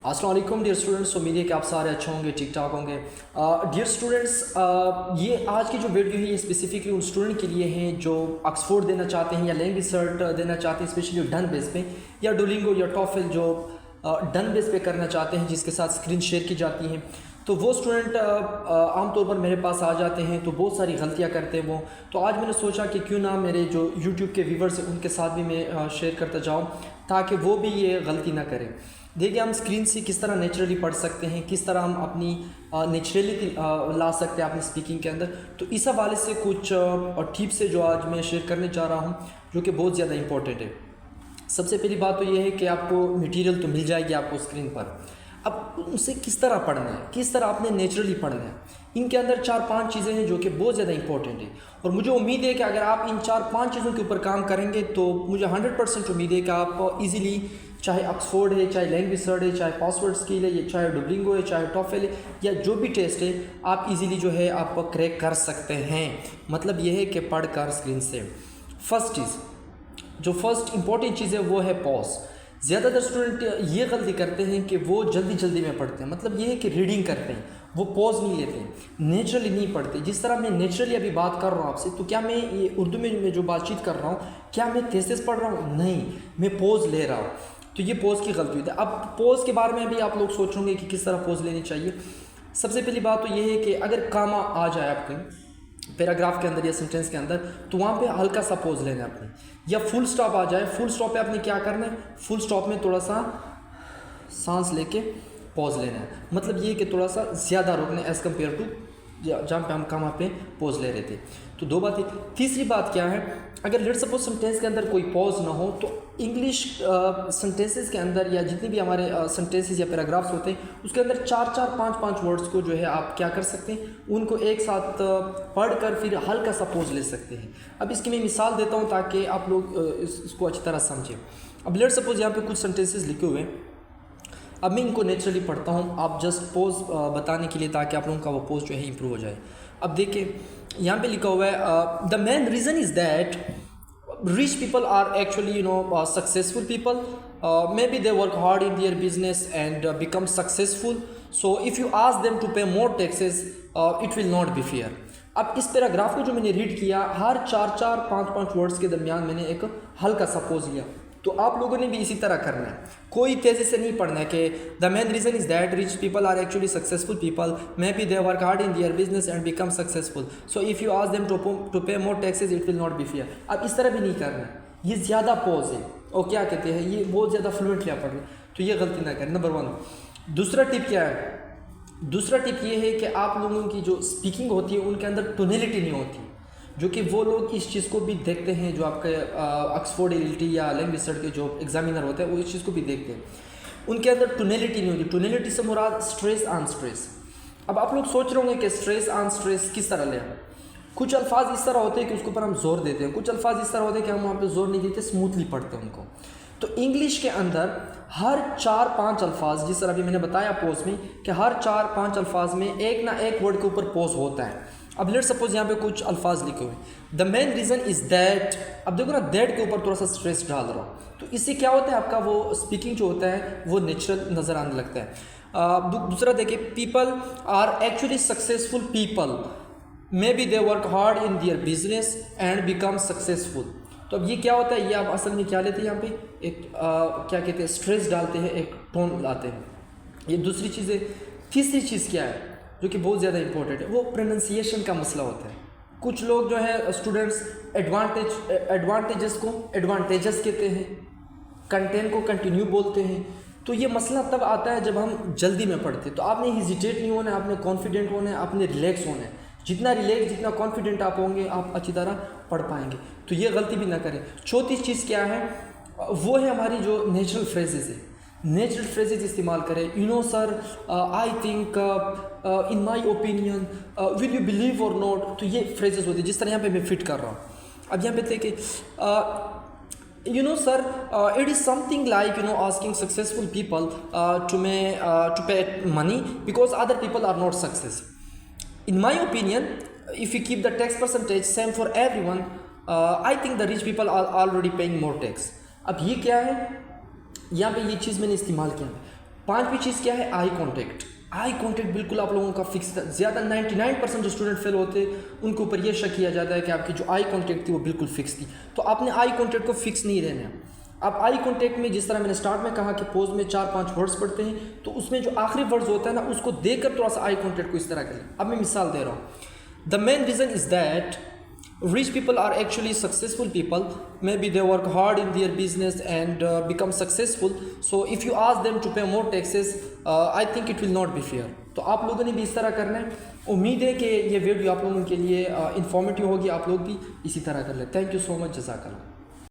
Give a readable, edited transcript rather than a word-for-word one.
अस्सलाम वालेकुम dear students. उम्मीद है कि आप सारे अच्छे होंगे, ठीक ठाक होंगे। डियर स्टूडेंट्स, ये आज की जो वीडियो है ये स्पेसिफिकली उन स्टूडेंट के लिए हैं जो ऑक्सफोर्ड देना चाहते हैं या लैंग्वेज सर्ट देना चाहते हैं, स्पेशली डन बेस पे या डुओलिंगो या टॉफल जो डन बेस पे करना चाहते हैं जिसके साथ स्क्रीन शेयर की जाती हैं। तो वो स्टूडेंट आमतौर पर मेरे पास आ जाते हैं तो बहुत सारी गलतियां करते हैं वो। तो आज मैंने सोचा कि क्यों ना मेरे जो यूट्यूब के व्यूवर्स हैं उनके साथ भी मैं शेयर करता जाऊं ताकि वो भी ये गलती ना करें। देखिए, हम स्क्रीन से किस तरह नेचुरली पढ़ सकते हैं, किस तरह हम अपनी नेचुरलिटी ला सकते हैं अपनी स्पीकिंग के अंदर। तो इस हवाले से कुछ टिप्स है जो आज मैं शेयर करने जा रहा हूँ जो कि बहुत ज़्यादा इंपॉर्टेंट है। सबसे पहली बात तो ये है कि आपको मटेरियल तो मिल जाएगी आपको स्क्रीन पर, अब उसे किस तरह पढ़ना है, किस तरह आपने नेचुरली पढ़ना है। इनके अंदर 4-5 चीज़ें हैं जो कि बहुत ज़्यादा इंपॉर्टेंट है और मुझे उम्मीद है कि अगर आप इन 4-5 चीज़ों के ऊपर काम करेंगे तो मुझे 100% उम्मीद है कि आप इजीली, चाहे ऑक्सफोर्ड है, चाहे लैंग्वेज सर्ट है, चाहे पासवर्ड स्किल है, चाहे डुओलिंगो है, चाहे टॉफल है या जो भी टेस्ट है, आप इजीली जो है आप क्रैक कर सकते हैं। मतलब यह है कि पढ़ कर स्क्रीन से। फर्स्ट चीज़, जो फर्स्ट इंपॉर्टेंट चीज़ है वो है पॉज। ज़्यादातर स्टूडेंट ये गलती करते हैं कि वो जल्दी जल्दी में पढ़ते हैं। मतलब ये है कि रीडिंग करते हैं, वो पॉज नहीं लेते, नेचुरली नहीं पढ़ते। जिस तरह मैं नेचुरली अभी बात कर रहा हूँ आपसे, तो क्या मैं ये उर्दू में मैं जो बातचीत कर रहा हूँ, क्या मैं तेज तेज पढ़ रहा हूँ? नहीं, मैं पॉज ले रहा हूँ। तो ये पॉज की गलती होती है। अब पॉज के बारे में भी आप लोग सोचोगे कि किस तरह पॉज लेनी चाहिए। सबसे पहली बात तो ये है कि अगर कामा आ जाए आपके पैराग्राफ के अंदर या सेंटेंस के अंदर, तो वहाँ पे हल्का सा पॉज लेना है आपने। या फुल स्टॉप आ जाए, फुल स्टॉप पे आपने क्या करना है, फुल स्टॉप में थोड़ा सा सांस लेके पॉज लेना है। मतलब ये कि थोड़ा सा ज़्यादा रोकना है एज़ कम्पेयर टू जहाँ पे हम कहाँ पे पॉज ले रहे थे। तो दो बातें। तीसरी बात क्या है, अगर लेट सपोज सेंटेंस के अंदर कोई पॉज ना हो तो इंग्लिश सेंटेंसेस के अंदर या जितने भी हमारे सेंटेंसेस या पैराग्राफ्स होते हैं उसके अंदर 4-4, 5-5 वर्ड्स को जो है आप क्या कर सकते हैं, उनको एक साथ पढ़कर फिर हल्का सा पॉज ले सकते हैं। अब इसकी मैं मिसाल देता हूँ ताकि आप लोग इसको अच्छी तरह समझें। अब लेट सपोज यहाँ पे कुछ सेंटेंसेस लिखे हुए हैं, अब मैं इनको नेचुरली पढ़ता हूँ, आप जस्ट पोज बताने के लिए ताकि आप लोगों का वो पोज जो है इंप्रूव हो जाए। अब देखिए यहाँ पे लिखा हुआ है, the main reason is that rich people are actually successful people, maybe they work hard in their business and become successful, so if you ask them to pay more taxes, it will not be fair। अब इस paragraph को जो मैंने read किया, हर 4-4, 5-5 words के दरमियान मैंने एक हल्का सा पॉज लिया। तो आप लोगों ने भी इसी तरह करना है, कोई तेज़ी से नहीं पढ़ना है कि the main reason is that rich people are actually successful people, maybe they work hard in their business and become successful, so if you ask them to pay more taxes it will not be fair. अब इस तरह भी नहीं करना है, ये ज़्यादा pause है और क्या कहते हैं, ये बहुत ज़्यादा फ्लुएंटली आप पढ़ रहे हैं, तो ये गलती ना करें। नंबर 1। दूसरा टिप क्या है, दूसरा टिप ये है कि आप लोगों की जो स्पीकिंग होती है उनके अंदर टोनेलिटी नहीं होती, जो कि वो लोग इस चीज़ को भी देखते हैं, जो आपके ऑक्सफोर्ड एलिटी या लैंग्वेज सर्ट के जो एग्जामिनर होते हैं वो इस चीज़ को भी देखते हैं, उनके अंदर टोनेलिटी नहीं होती। टोनेलिटी से मुराद स्ट्रेस ऑन स्ट्रेस। अब आप लोग सोच रहे होंगे कि स्ट्रेस ऑन स्ट्रेस किस तरह लें। कुछ अल्फाज इस तरह होते हैं कि उसके ऊपर हम जोर देते हैं, कुछ अल्फाज इस तरह होते हैं कि हम वहाँ पे जोर नहीं देते, स्मूथली पढ़ते हैं उनको। तो इंग्लिश के अंदर हर 4-5 अल्फाज, जिस तरह अभी मैंने बताया पोज में कि हर 4-5 अल्फाज में एक ना एक वर्ड के ऊपर पोज होता है। अब लेट सपोज यहाँ पे कुछ अल्फाज लिखे हुए, the main reason is that. अब देखो ना, दैट के ऊपर थोड़ा सा स्ट्रेस डाल रहा हूँ, तो इससे क्या होता है, आपका वो स्पीकिंग जो होता है वो नेचुरल नज़र आने लगता है। दूसरा देखिए, people are actually successful people, maybe they work hard in their business and become successful. तो अब ये क्या होता है, ये आप असल में क्या लेते हैं, यहाँ पे एक क्या कहते हैं, स्ट्रेस डालते हैं, एक टोन लाते हैं। ये दूसरी चीज़ है। तीसरी चीज़ क्या है जो कि बहुत ज़्यादा इंपॉर्टेंट है, वो प्रोनाउंसिएशन का मसला होता है। कुछ लोग जो है स्टूडेंट्स एडवांटेजेस को एडवांटेजेस कहते हैं, कंटेंट को कंटिन्यू बोलते हैं। तो ये मसला तब आता है जब हम जल्दी में पढ़ते हैं। तो आपने हिजिटेट नहीं होना है, आपने कॉन्फिडेंट होना है, आपने रिलैक्स होना है। जितना रिलैक्स, जितना कॉन्फिडेंट आप होंगे, आप अच्छी तरह पढ़ पाएंगे। तो ये गलती भी ना करें। चौथी चीज़ क्या है, वो है हमारी जो नेचुरल फ्रेजेस है, नेचुरल फ्रेजेस इस्तेमाल करें। Sir, I think, in my opinion, will you believe और नॉट। तो ये फ्रेजेस होते हैं, जिस तरह यहाँ पे मैं फिट कर रहा हूँ। अब यहाँ पे देखिए, sir, it is something like asking successful people to pay money because other people are not success. In my opinion, if you keep the tax percentage same for everyone, I think the rich people are already paying more tax. अब ये क्या है, यहाँ पे ये चीज़ मैंने इस्तेमाल किया, पांचवी चीज़ क्या है, आई कॉन्टेक्ट। आई कॉन्टेक्ट बिल्कुल आप लोगों का फिक्स था। ज़्यादा 99% जो स्टूडेंट फेल होते उनके ऊपर ये शक किया जाता है कि आपकी जो आई कॉन्टेक्ट थी वो बिल्कुल फिक्स थी। तो आपने आई कॉन्टेक्ट को फिक्स नहीं रहना है। अब आई कॉन्टेक्ट में जिस तरह मैंने स्टार्ट में कहा कि पोज में 4-5 वर्ड्स पढ़ते हैं, तो उसमें जो आखिरी वर्ड्स होता है ना, उसको देखकर थोड़ा सा आई कॉन्टेक्ट को इस तरह करें। अब मैं मिसाल दे रहा हूँ। The main reason is that rich people are actually successful people. Maybe they work hard in their business and become successful. So if you ask them to pay more taxes, I think it will not be fair. तो आप लोगों ने भी इस तरह करना है। उम्मीद है कि ये वीडियो आप लोगों के लिए इंफॉर्मेटिव होगी, आप लोग भी इसी तरह कर ले। थैंक यू सो मच, जज़ाकल्लाह।